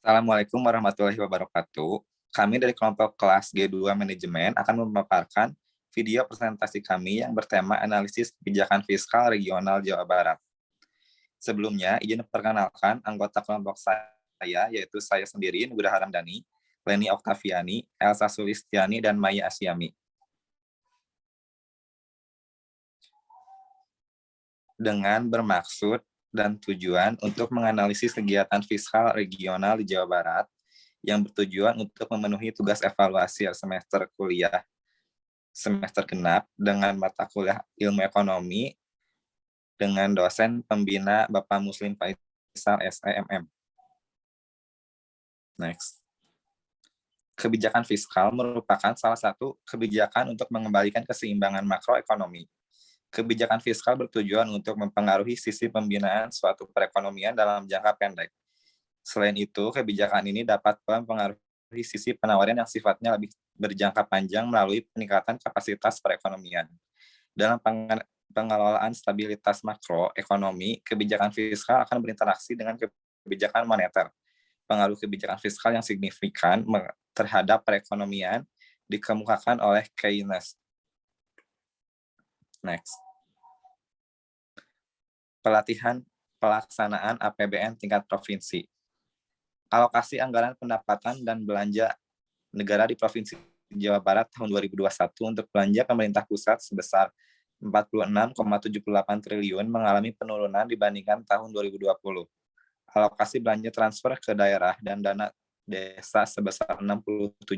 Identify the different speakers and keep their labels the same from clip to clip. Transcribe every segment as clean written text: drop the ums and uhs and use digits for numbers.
Speaker 1: Assalamualaikum warahmatullahi wabarakatuh. Kami dari kelompok kelas G2 Manajemen akan memaparkan video presentasi kami yang bertema analisis kebijakan fiskal regional Jawa Barat. Sebelumnya, izin perkenalkan anggota kelompok saya, yaitu saya sendiri, Nugra Haramdani, Leni Oktaviani, Elsa Sulistiani, dan Maya Asyami. Dengan bermaksud dan tujuan untuk menganalisis kegiatan fiskal regional di Jawa Barat yang bertujuan untuk memenuhi tugas evaluasi semester kuliah semester genap dengan mata kuliah ilmu ekonomi dengan dosen pembina Bapak Muslim Faisal SEMM. Next. Kebijakan fiskal merupakan salah satu kebijakan untuk mengembalikan keseimbangan makroekonomi. Kebijakan fiskal bertujuan untuk mempengaruhi sisi pembinaan suatu perekonomian dalam jangka pendek. Selain itu, kebijakan ini dapat mempengaruhi sisi penawaran yang sifatnya lebih berjangka panjang melalui peningkatan kapasitas perekonomian. Dalam pengelolaan stabilitas makroekonomi, kebijakan fiskal akan berinteraksi dengan kebijakan moneter. Pengaruh kebijakan fiskal yang signifikan terhadap perekonomian dikemukakan oleh Keynes. Next. Pelaksanaan APBN tingkat provinsi. Alokasi anggaran pendapatan dan belanja negara di Provinsi Jawa Barat tahun 2021 untuk belanja pemerintah pusat sebesar 46,78 triliun mengalami penurunan dibandingkan tahun 2020. Alokasi belanja transfer ke daerah dan dana desa sebesar 67,36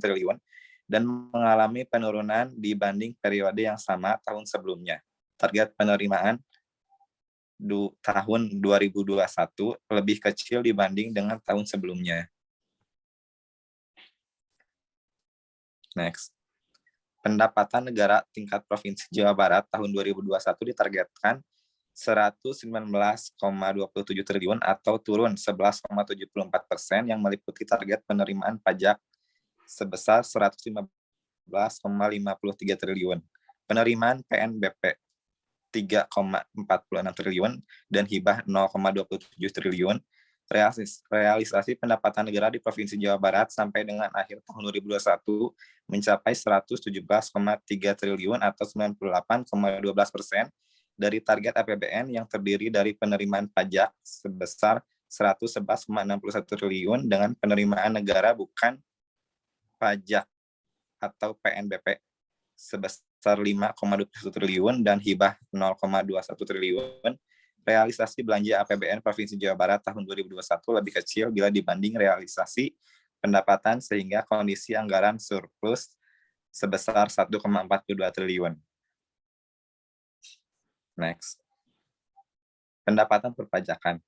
Speaker 1: triliun dan mengalami penurunan dibanding periode yang sama tahun sebelumnya. Target penerimaan tahun 2021 lebih kecil dibanding dengan tahun sebelumnya. Next. Pendapatan negara tingkat Provinsi Jawa Barat tahun 2021 ditargetkan 119,27 triliun atau turun 11,74% yang meliputi target penerimaan pajak sebesar 115,53 triliun, penerimaan PNBP 3,46 triliun, dan hibah 0,27 triliun. Realisasi pendapatan negara di Provinsi Jawa Barat sampai dengan akhir tahun 2021 mencapai 117,3 triliun atau 98,12% dari target APBN yang terdiri dari penerimaan pajak sebesar 111,61 triliun dengan penerimaan negara bukan pajak atau PNBP sebesar 5,21 triliun dan hibah 0,21 triliun. Realisasi belanja APBN Provinsi Jawa Barat tahun 2021 lebih kecil bila dibanding realisasi pendapatan sehingga kondisi anggaran surplus sebesar 1,42 triliun. Next. Pendapatan perpajakan.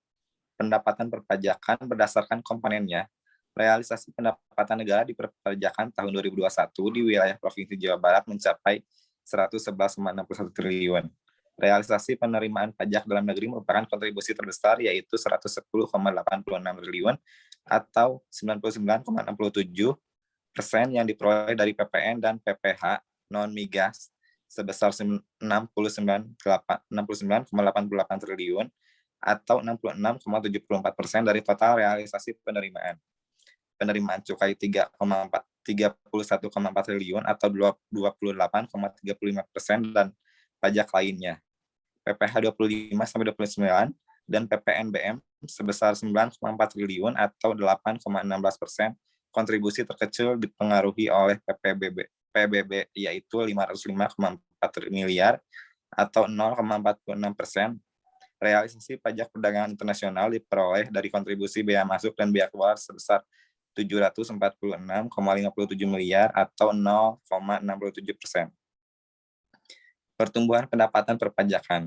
Speaker 1: Pendapatan perpajakan berdasarkan komponennya. Realisasi pendapatan negara di perpajakan tahun 2021 di wilayah Provinsi Jawa Barat mencapai 111,61 triliun. Realisasi penerimaan pajak dalam negeri merupakan kontribusi terbesar yaitu 110,86 triliun atau 99,67% yang diperoleh dari PPN dan PPH non-migas sebesar 69,88 triliun atau 66,74% dari total realisasi penerimaan. Penerimaan cukai 31,4 triliun atau 28,35% dan pajak lainnya. PPH 25-29 dan PPNBM sebesar 9,4 triliun atau 8,16%. Kontribusi terkecil dipengaruhi oleh PBB yaitu 505,4 miliar atau 0,46%. Realisasi pajak perdagangan internasional diperoleh dari kontribusi bea masuk dan bea keluar sebesar 746,57 miliar atau 0,67%. Pertumbuhan pendapatan perpajakan.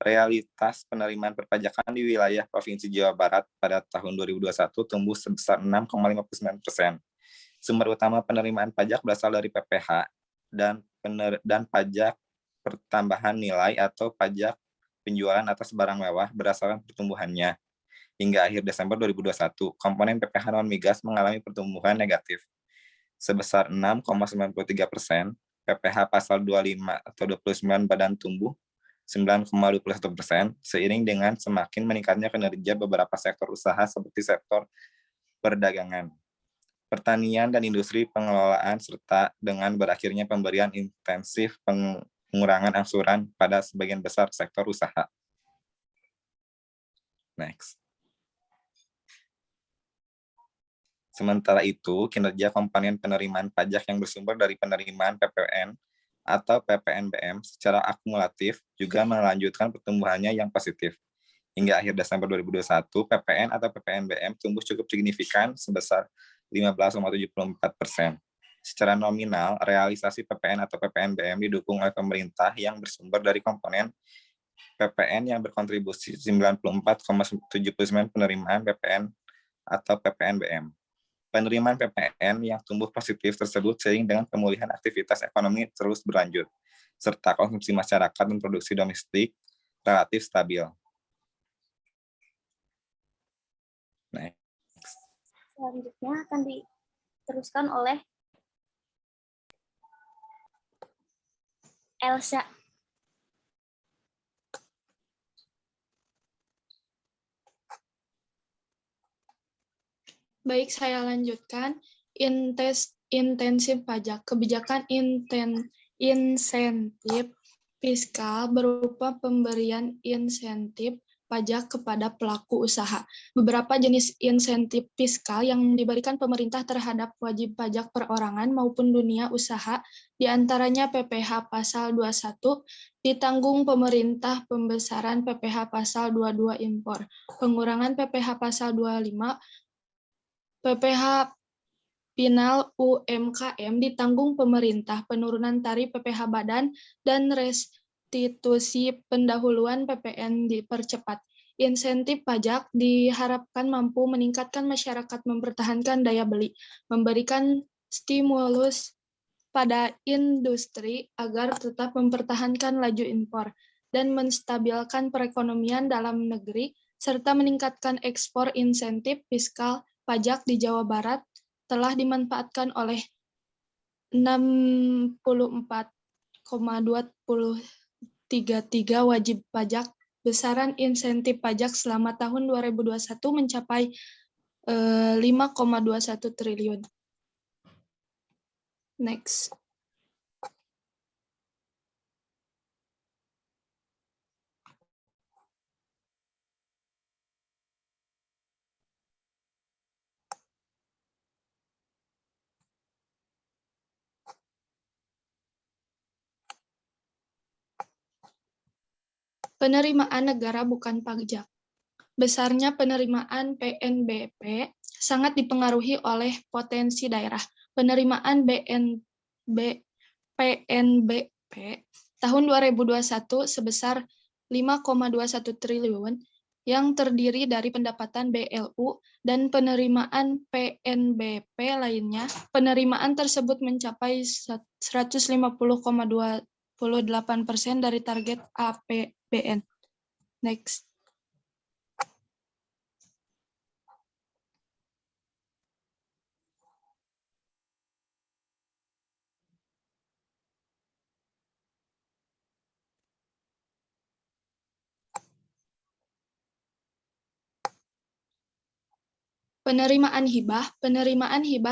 Speaker 1: Realitas penerimaan perpajakan di wilayah Provinsi Jawa Barat pada tahun 2021 tumbuh sebesar 6,59%. Sumber utama penerimaan pajak berasal dari PPH dan pajak pertambahan nilai atau pajak penjualan atas barang mewah berdasarkan pertumbuhannya. Hingga akhir Desember 2021, komponen PPH non-migas mengalami pertumbuhan negatif sebesar 6,93%, PPH pasal 25 atau 29 badan tumbuh 9,21%, seiring dengan semakin meningkatnya kinerja beberapa sektor usaha seperti sektor perdagangan, pertanian, dan industri pengelolaan, serta dengan berakhirnya pemberian intensif pengurangan angsuran pada sebagian besar sektor usaha. Next. Sementara itu, kinerja komponen penerimaan pajak yang bersumber dari penerimaan PPN atau PPNBM secara akumulatif juga melanjutkan pertumbuhannya yang positif. Hingga akhir Desember 2021, PPN atau PPNBM tumbuh cukup signifikan sebesar 15,74%. Secara nominal, realisasi PPN atau PPNBM didukung oleh pemerintah yang bersumber dari komponen PPN yang berkontribusi 94,79% penerimaan PPN atau PPNBM. Penerimaan PPN yang tumbuh positif tersebut seiring dengan pemulihan aktivitas ekonomi terus berlanjut, serta konsumsi masyarakat dan produksi domestik relatif stabil. Next.
Speaker 2: Selanjutnya akan diteruskan oleh Elsa.
Speaker 3: Baik, saya lanjutkan. Intensif pajak. Kebijakan insentif fiskal berupa pemberian insentif pajak kepada pelaku usaha. Beberapa jenis insentif fiskal yang diberikan pemerintah terhadap wajib pajak perorangan maupun dunia usaha, diantaranya PPh pasal 21, ditanggung pemerintah pembesaran PPh pasal 22 impor, pengurangan PPh pasal 25, PPh final UMKM ditanggung pemerintah, penurunan tarif PPh badan, dan restitusi pendahuluan PPN dipercepat. Insentif pajak diharapkan mampu meningkatkan masyarakat mempertahankan daya beli, memberikan stimulus pada industri agar tetap mempertahankan laju impor, dan menstabilkan perekonomian dalam negeri, serta meningkatkan ekspor. Insentif fiskal pajak di Jawa Barat telah dimanfaatkan oleh 64,233 wajib pajak. Besaran insentif pajak selama tahun 2021 mencapai 5,21 triliun. Next. Penerimaan negara bukan pajak. Besarnya penerimaan PNBP sangat dipengaruhi oleh potensi daerah. Penerimaan PNBP tahun 2021 sebesar 5,21 triliun yang terdiri dari pendapatan BLU dan penerimaan PNBP lainnya. Penerimaan tersebut mencapai 150,28% dari target APBN. Next. Penerimaan hibah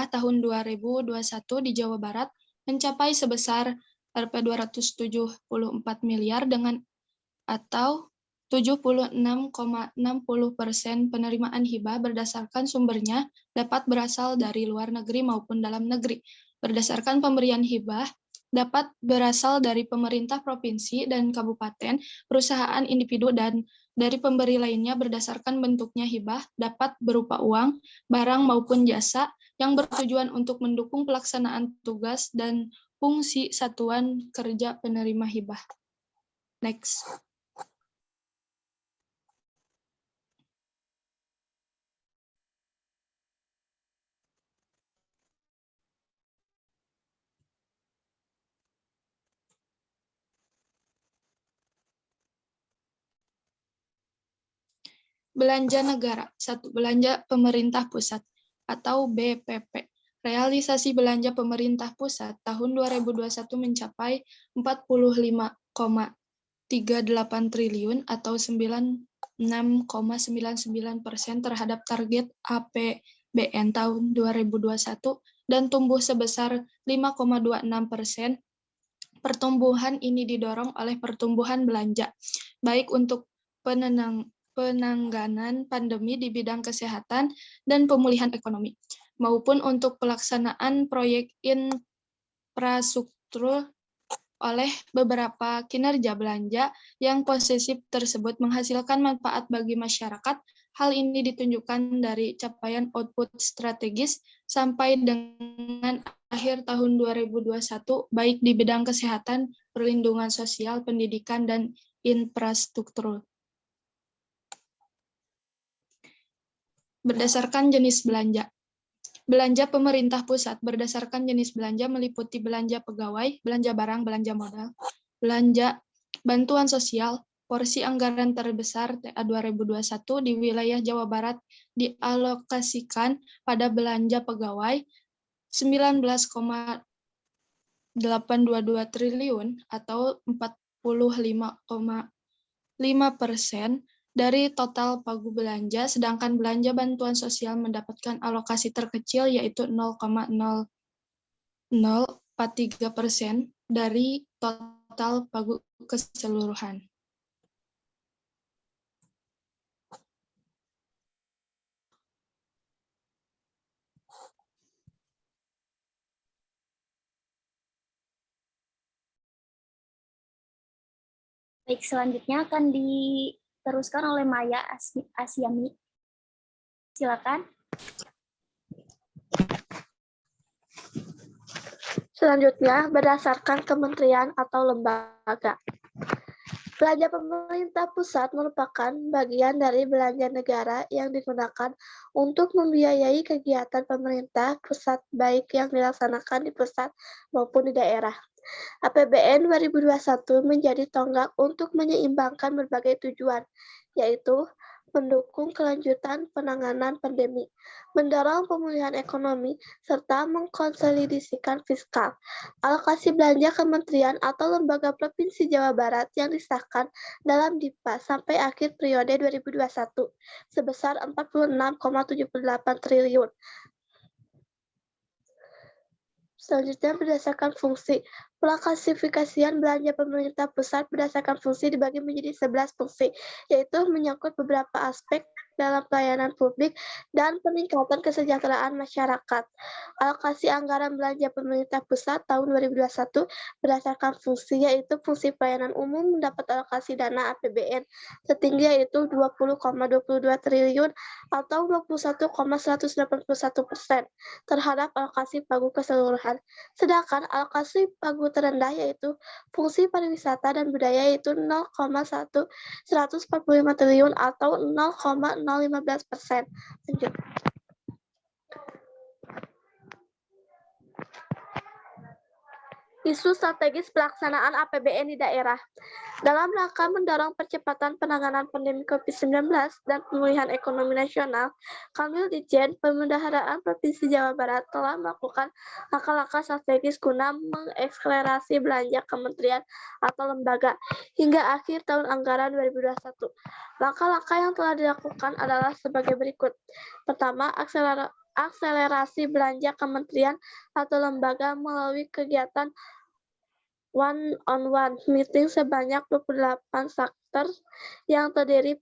Speaker 3: tahun 2021 di Jawa Barat mencapai sebesar Rp 274 miliar dengan atau 76,60% penerimaan hibah berdasarkan sumbernya dapat berasal dari luar negeri maupun dalam negeri. Berdasarkan pemberian hibah dapat berasal dari pemerintah provinsi dan kabupaten, perusahaan individu, dan dari pemberi lainnya. Berdasarkan bentuknya hibah dapat berupa uang, barang maupun jasa yang bertujuan untuk mendukung pelaksanaan tugas dan fungsi satuan kerja penerima hibah. Next. Belanja negara. 1. Belanja pemerintah pusat atau BPP. Realisasi belanja pemerintah pusat tahun 2021 mencapai 45,33 triliun atau 96,99% terhadap target APBN tahun 2021 dan tumbuh sebesar 5,26%. Pertumbuhan ini didorong oleh pertumbuhan belanja, baik untuk penanganan pandemi di bidang kesehatan dan pemulihan ekonomi, maupun untuk pelaksanaan proyek infrastruktur. Oleh beberapa kinerja belanja yang posesif tersebut menghasilkan manfaat bagi masyarakat. Hal ini ditunjukkan dari capaian output strategis sampai dengan akhir tahun 2021, baik di bidang kesehatan, perlindungan sosial, pendidikan, dan infrastruktur. Berdasarkan jenis belanja. Belanja pemerintah pusat berdasarkan jenis belanja meliputi belanja pegawai, belanja barang, belanja modal, belanja bantuan sosial. Porsi anggaran terbesar TA 2021 di wilayah Jawa Barat dialokasikan pada belanja pegawai 19,822 triliun atau 45,5% dari total pagu belanja, sedangkan belanja bantuan sosial mendapatkan alokasi terkecil yaitu 0,0043% dari total pagu keseluruhan.
Speaker 2: Baik, selanjutnya akan diteruskan oleh Maya Asyami. Silakan.
Speaker 4: Selanjutnya, berdasarkan kementerian atau lembaga. Belanja pemerintah pusat merupakan bagian dari belanja negara yang digunakan untuk membiayai kegiatan pemerintah pusat baik yang dilaksanakan di pusat maupun di daerah. APBN 2021 menjadi tonggak untuk menyeimbangkan berbagai tujuan, yaitu mendukung kelanjutan penanganan pandemi, mendorong pemulihan ekonomi, serta mengkonsolidasikan fiskal. Alokasi belanja kementerian atau lembaga Provinsi Jawa Barat yang disahkan dalam DIPA sampai akhir periode 2021 sebesar 46,78 triliun. Selanjutnya berdasarkan fungsi. Pengklasifikasian belanja pemerintah pusat berdasarkan fungsi dibagi menjadi 11 fungsi, yaitu menyangkut beberapa aspek dalam pelayanan publik dan peningkatan kesejahteraan masyarakat. Alokasi anggaran belanja pemerintah pusat tahun 2021 berdasarkan fungsi, yaitu fungsi pelayanan umum mendapat alokasi dana APBN setinggi yaitu 20,22 triliun atau 21,181% terhadap alokasi pagu keseluruhan. Sedangkan alokasi pagu terendah yaitu fungsi pariwisata dan budaya yaitu 0,145 triliun atau 0,015%. Lanjut. Isu strategis pelaksanaan APBN di daerah. Dalam rangka mendorong percepatan penanganan pandemi COVID-19 dan pemulihan ekonomi nasional, Kanwil Ditjen Pemendaharaan Provinsi Jawa Barat telah melakukan langkah-langkah strategis guna mengakselerasi belanja kementerian atau lembaga hingga akhir tahun anggaran 2021. Langkah-langkah yang telah dilakukan adalah sebagai berikut. Pertama, akselerasi belanja kementerian atau lembaga melalui kegiatan one-on-one meeting sebanyak 28 sektor yang terdiri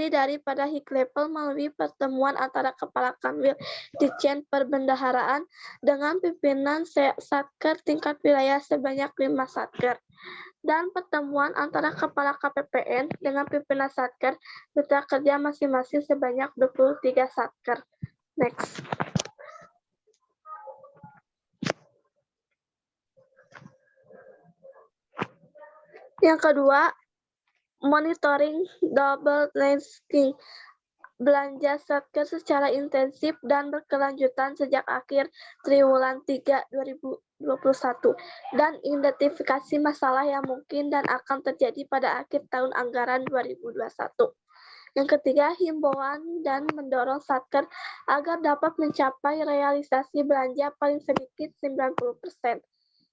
Speaker 4: daripada high level melalui pertemuan antara Kepala Kanwil Ditjen Perbendaharaan dengan pimpinan satker tingkat wilayah sebanyak 5 satker, dan pertemuan antara Kepala KPPN dengan pimpinan satker mitra kerja masing-masing sebanyak 23 satker. Next. Yang kedua, monitoring double ranking belanja satker secara intensif dan berkelanjutan sejak akhir triwulan 3 2021 dan identifikasi masalah yang mungkin dan akan terjadi pada akhir tahun anggaran 2021. Yang ketiga, himbauan dan mendorong satker agar dapat mencapai realisasi belanja paling sedikit 90%.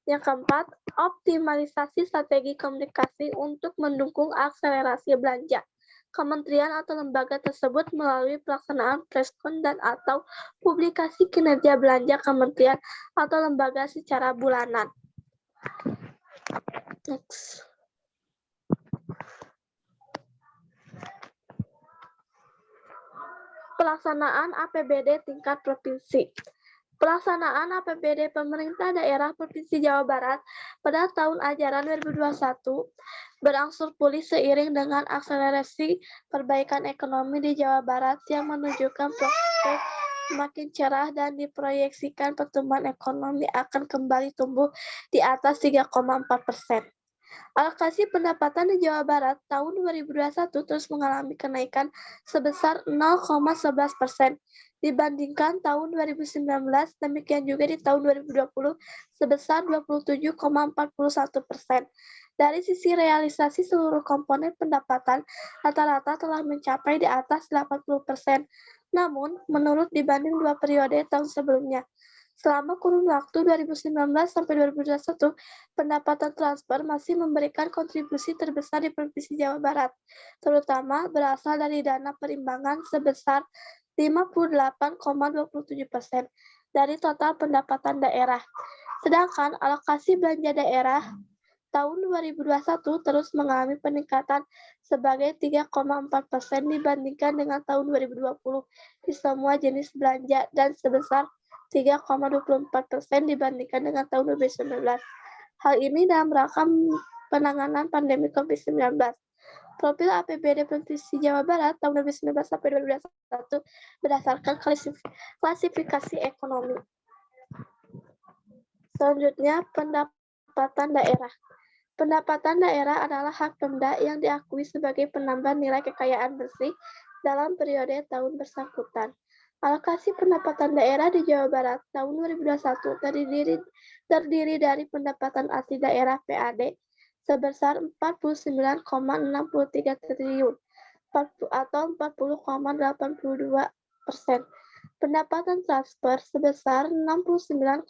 Speaker 4: Yang keempat, optimalisasi strategi komunikasi untuk mendukung akselerasi belanja. Kementerian atau lembaga tersebut melalui pelaksanaan preskon dan atau publikasi kinerja belanja kementerian atau lembaga secara bulanan. Next. Pelaksanaan APBD tingkat provinsi. Pelaksanaan APBD pemerintah daerah Provinsi Jawa Barat pada tahun ajaran 2021 berangsur pulih seiring dengan akselerasi perbaikan ekonomi di Jawa Barat yang menunjukkan prospek semakin cerah dan diproyeksikan pertumbuhan ekonomi akan kembali tumbuh di atas 3,4%. Alokasi pendapatan di Jawa Barat tahun 2021 terus mengalami kenaikan sebesar 0,11% dibandingkan tahun 2019, demikian juga di tahun 2020 sebesar 27,41%. Dari sisi realisasi seluruh komponen pendapatan rata-rata telah mencapai di atas 80%. Namun, menurut dibanding dua periode tahun sebelumnya, selama kurun waktu 2019 sampai 2021, pendapatan transfer masih memberikan kontribusi terbesar di Provinsi Jawa Barat, terutama berasal dari dana perimbangan sebesar 58,27% dari total pendapatan daerah. Sedangkan alokasi belanja daerah tahun 2021 terus mengalami peningkatan sebagai 3,4% dibandingkan dengan tahun 2020 di semua jenis belanja dan sebesar 3,24% dibandingkan dengan tahun 2019. Hal ini dalam rangka penanganan pandemi COVID-19. Profil APBD Provinsi Jawa Barat tahun 2019 sampai 2021 berdasarkan klasifikasi ekonomi. Selanjutnya, pendapatan daerah. Pendapatan daerah adalah hak Pemda yang diakui sebagai penambah nilai kekayaan bersih dalam periode tahun bersangkutan. Alokasi pendapatan daerah di Jawa Barat tahun 2021 terdiri dari pendapatan asli daerah PAD sebesar 49,63 triliun atau 40,82%. Pendapatan transfer sebesar 69,20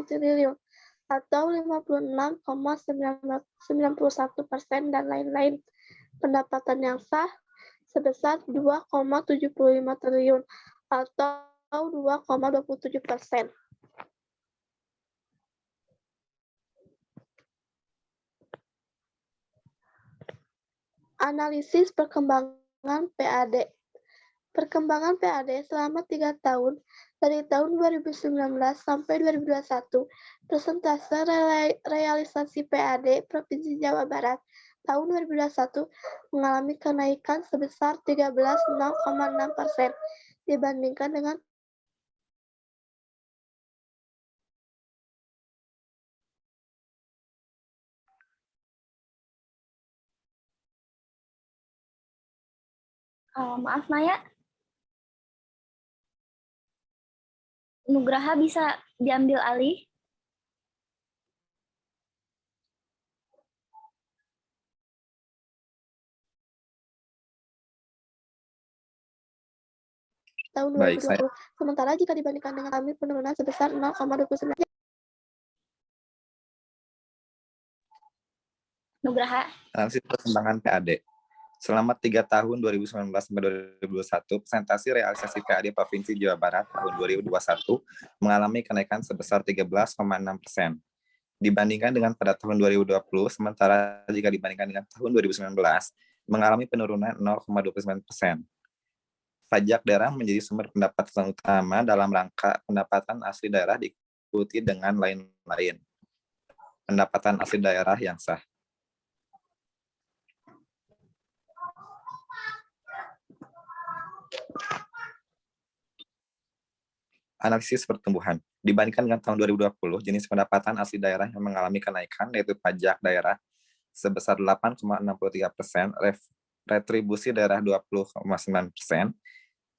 Speaker 4: triliun atau 56,91% dan lain-lain. Pendapatan yang sah sebesar 2,75 triliun atau 2,27%. Analisis perkembangan PAD. Perkembangan PAD selama 3 tahun dari tahun 2019 sampai 2021, persentase realisasi PAD Provinsi Jawa Barat tahun 2021 mengalami kenaikan sebesar 13,6% dibandingkan dengan
Speaker 2: Maaf Maya, Nugraha bisa diambil alih?
Speaker 4: tahun 2020. Sementara jika dibandingkan dengan kami penurunan sebesar 0,29.
Speaker 2: Nugraha.
Speaker 1: Analisis perkembangan PAD. Selama 3 tahun 2019 sampai 2021, presentasi realisasi PAD Provinsi Jawa Barat tahun 2021 mengalami kenaikan sebesar 13,6%. Dibandingkan dengan pada tahun 2020, sementara jika dibandingkan dengan tahun 2019, mengalami penurunan 0,29%. Pajak daerah menjadi sumber pendapatan utama dalam rangka pendapatan asli daerah diikuti dengan lain-lain. Pendapatan asli daerah yang sah. Analisis pertumbuhan. Dibandingkan dengan tahun 2020, jenis pendapatan asli daerah yang mengalami kenaikan yaitu pajak daerah sebesar 8,63%, retribusi daerah 20,9%,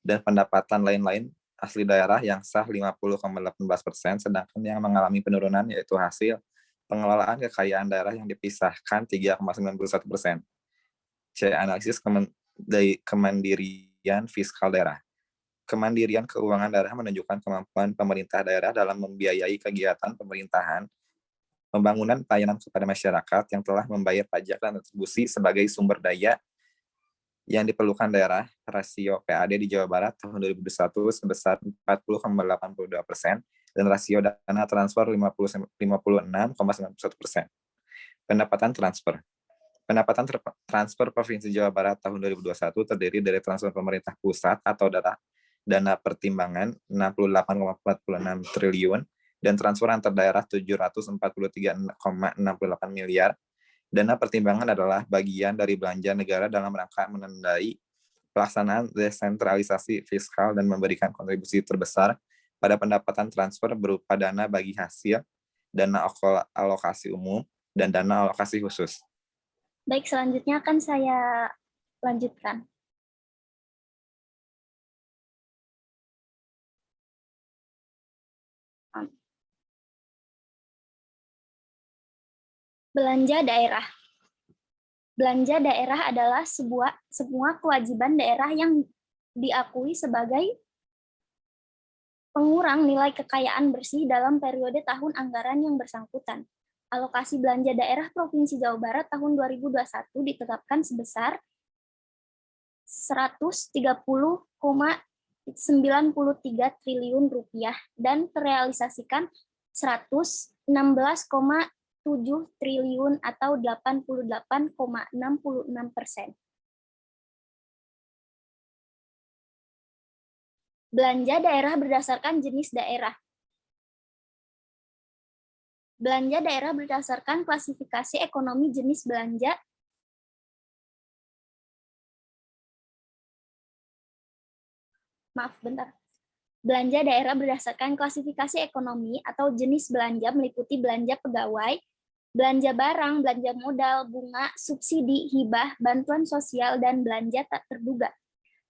Speaker 1: dan pendapatan lain-lain asli daerah yang sah 50,18%, sedangkan yang mengalami penurunan yaitu hasil pengelolaan kekayaan daerah yang dipisahkan 3,91%. C. Analisis kemandirian fiskal daerah. Kemandirian keuangan daerah menunjukkan kemampuan pemerintah daerah dalam membiayai kegiatan pemerintahan pembangunan pelayanan kepada masyarakat yang telah membayar pajak dan retribusi sebagai sumber daya yang diperlukan daerah. Rasio PAD di Jawa Barat tahun 2021 sebesar 40,82% dan rasio dana transfer 56,91%. Pendapatan transfer. Pendapatan transfer Provinsi Jawa Barat tahun 2021 terdiri dari transfer pemerintah pusat atau dana pertimbangan 68,46 triliun dan transfer antar daerah 743,68 miliar. Dana pertimbangan adalah bagian dari belanja negara dalam rangka menandai pelaksanaan desentralisasi fiskal dan memberikan kontribusi terbesar pada pendapatan transfer berupa dana bagi hasil, dana alokasi umum, dan dana alokasi khusus.
Speaker 2: Baik, selanjutnya akan saya lanjutkan. Belanja daerah. Belanja daerah adalah semua kewajiban daerah yang diakui sebagai pengurang nilai kekayaan bersih dalam periode tahun anggaran yang bersangkutan. Alokasi belanja daerah Provinsi Jawa Barat tahun 2021 ditetapkan sebesar 130,93 triliun rupiah dan terrealisasikan 116,7 triliun atau 88,66%. Belanja daerah berdasarkan jenis daerah. Belanja daerah berdasarkan klasifikasi ekonomi jenis belanja Belanja daerah berdasarkan klasifikasi ekonomi atau jenis belanja meliputi belanja pegawai, belanja barang, belanja modal, bunga, subsidi, hibah, bantuan sosial, dan belanja tak terduga.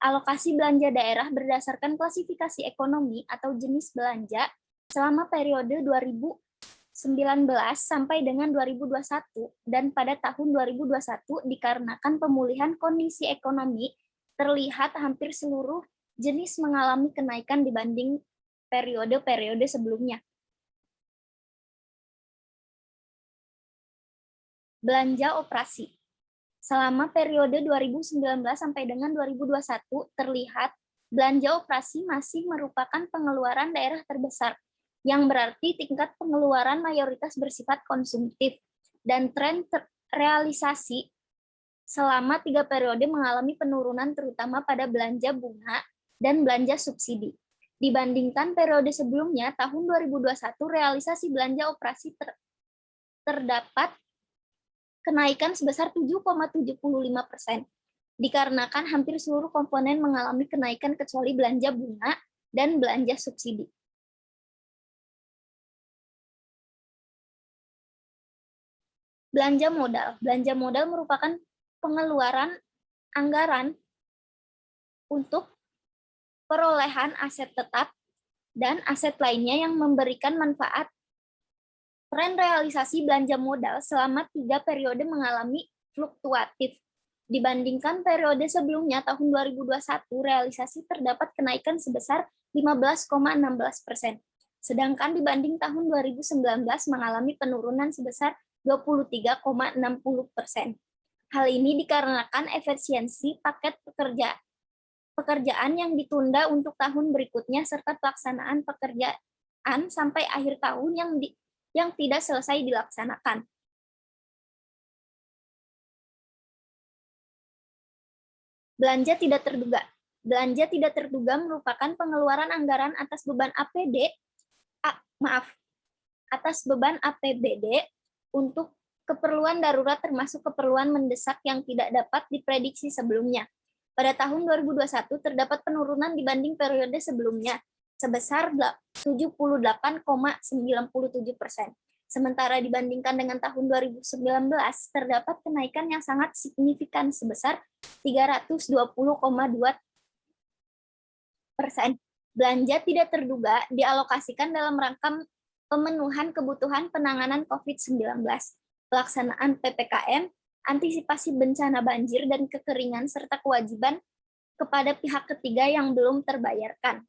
Speaker 2: Alokasi belanja daerah berdasarkan klasifikasi ekonomi atau jenis belanja selama periode 2019 sampai dengan 2021 dan pada tahun 2021 dikarenakan pemulihan kondisi ekonomi terlihat hampir seluruh jenis mengalami kenaikan dibanding periode-periode sebelumnya. Belanja operasi. Selama periode 2019 sampai dengan 2021 terlihat belanja operasi masih merupakan pengeluaran daerah terbesar, yang berarti tingkat pengeluaran mayoritas bersifat konsumtif dan tren realisasi selama 3 periode mengalami penurunan terutama pada belanja bunga dan belanja subsidi. Dibandingkan periode sebelumnya, tahun 2021 realisasi belanja operasi terdapat kenaikan sebesar 7,75%, dikarenakan hampir seluruh komponen mengalami kenaikan kecuali belanja bunga dan belanja subsidi. Belanja modal. Belanja modal merupakan pengeluaran anggaran untuk perolehan aset tetap dan aset lainnya yang memberikan manfaat. Tren realisasi belanja modal selama 3 periode mengalami fluktuatif. Dibandingkan periode sebelumnya tahun 2021, realisasi terdapat kenaikan sebesar 15,16%. Sedangkan dibanding tahun 2019 mengalami penurunan sebesar 23,60%. Hal ini dikarenakan efisiensi paket pekerjaan yang ditunda untuk tahun berikutnya serta pelaksanaan pekerjaan sampai akhir tahun yang tidak selesai dilaksanakan. Belanja tidak terduga. Belanja tidak terduga merupakan pengeluaran anggaran atas beban APBD untuk keperluan darurat termasuk keperluan mendesak yang tidak dapat diprediksi sebelumnya. Pada tahun 2021 terdapat penurunan dibanding periode sebelumnya sebesar 78,97%. Sementara dibandingkan dengan tahun 2019 terdapat kenaikan yang sangat signifikan sebesar 320,2%. Belanja tidak terduga dialokasikan dalam rangka pemenuhan kebutuhan penanganan COVID-19, pelaksanaan PPKM, antisipasi bencana banjir dan kekeringan, serta kewajiban kepada pihak ketiga yang belum terbayarkan.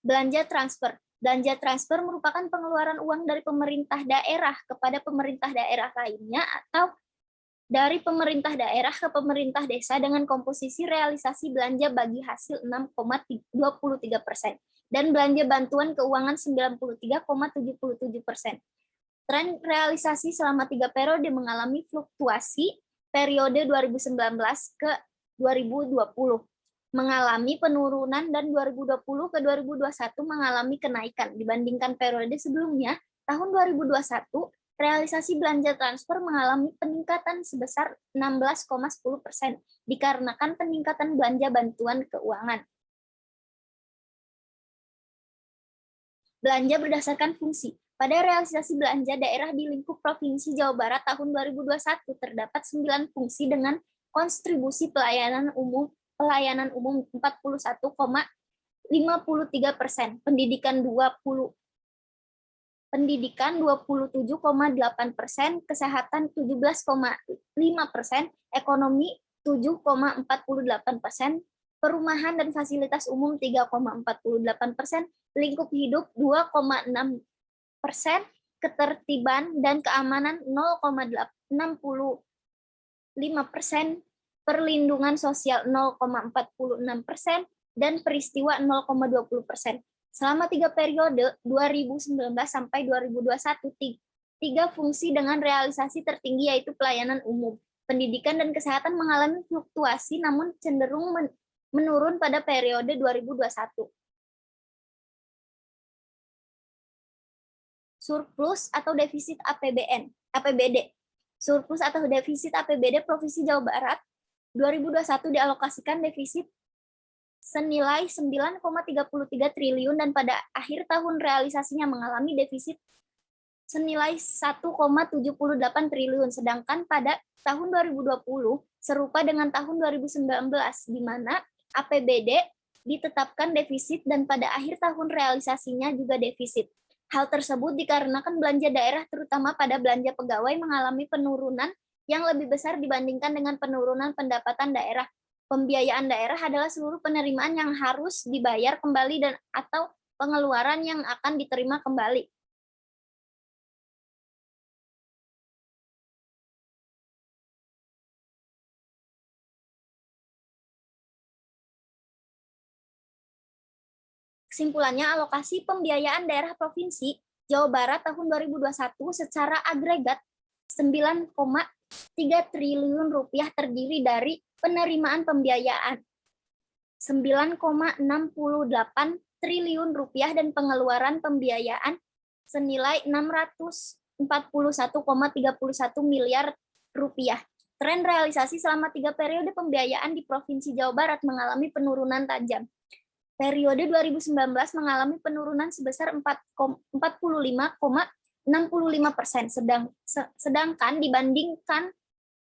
Speaker 2: Belanja transfer. Belanja transfer merupakan pengeluaran uang dari pemerintah daerah kepada pemerintah daerah lainnya atau dari pemerintah daerah ke pemerintah desa dengan komposisi realisasi belanja bagi hasil 6,23% dan belanja bantuan keuangan 93,77%. Tren realisasi selama 3 periode mengalami fluktuasi periode 2019 ke 2020 mengalami penurunan dan 2020 ke 2021 mengalami kenaikan dibandingkan periode sebelumnya. Tahun 2021 realisasi belanja transfer mengalami peningkatan sebesar 16,10% dikarenakan peningkatan belanja bantuan keuangan. Belanja berdasarkan fungsi. Pada realisasi belanja daerah di lingkup Provinsi Jawa Barat tahun 2021 terdapat 9 fungsi dengan kontribusi pelayanan umum 41,53%, pendidikan 27,8%, kesehatan 17,5%, ekonomi 7,48%, perumahan dan fasilitas umum 3,48%, lingkup hidup 2,6%, ketertiban dan keamanan 0,65%, perlindungan sosial 0,46%, dan peristiwa 0,20%. Selama 3 periode 2019 sampai 2021, 3 fungsi dengan realisasi tertinggi yaitu pelayanan umum, pendidikan dan kesehatan mengalami fluktuasi namun cenderung menurun pada periode 2021. Surplus atau defisit APBD. Surplus atau defisit APBD Provinsi Jawa Barat 2021 dialokasikan defisit senilai 9,33 triliun dan pada akhir tahun realisasinya mengalami defisit senilai 1,78 triliun, sedangkan pada tahun 2020 serupa dengan tahun 2019 di mana APBD ditetapkan defisit dan pada akhir tahun realisasinya juga defisit. Hal tersebut dikarenakan belanja daerah terutama pada belanja pegawai mengalami penurunan yang lebih besar dibandingkan dengan penurunan pendapatan daerah. Pembiayaan daerah adalah seluruh penerimaan yang harus dibayar kembali dan atau pengeluaran yang akan diterima kembali. Kesimpulannya, alokasi pembiayaan daerah Provinsi Jawa Barat tahun 2021 secara agregat 9,3 triliun rupiah terdiri dari penerimaan pembiayaan 9,68 triliun rupiah dan pengeluaran pembiayaan senilai 641,31 miliar rupiah. Tren realisasi selama 3 periode pembiayaan di Provinsi Jawa Barat mengalami penurunan tajam. Periode 2019 mengalami penurunan sebesar 45,65%, sedangkan dibandingkan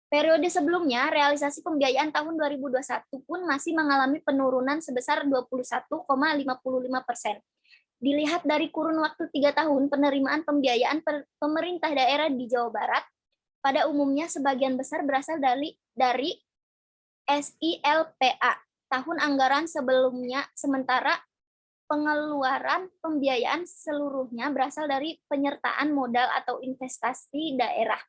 Speaker 2: periode sebelumnya, realisasi pembiayaan tahun 2021 pun masih mengalami penurunan sebesar 21,55%. Dilihat dari kurun waktu 3 tahun, penerimaan pembiayaan pemerintah daerah di Jawa Barat pada umumnya sebagian besar berasal dari SILPA tahun anggaran sebelumnya, sementara pengeluaran pembiayaan seluruhnya berasal dari penyertaan modal atau investasi daerah.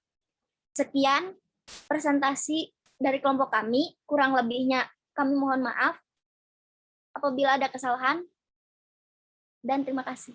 Speaker 2: Sekian presentasi dari kelompok kami, kurang lebihnya kami mohon maaf apabila ada kesalahan, dan terima kasih.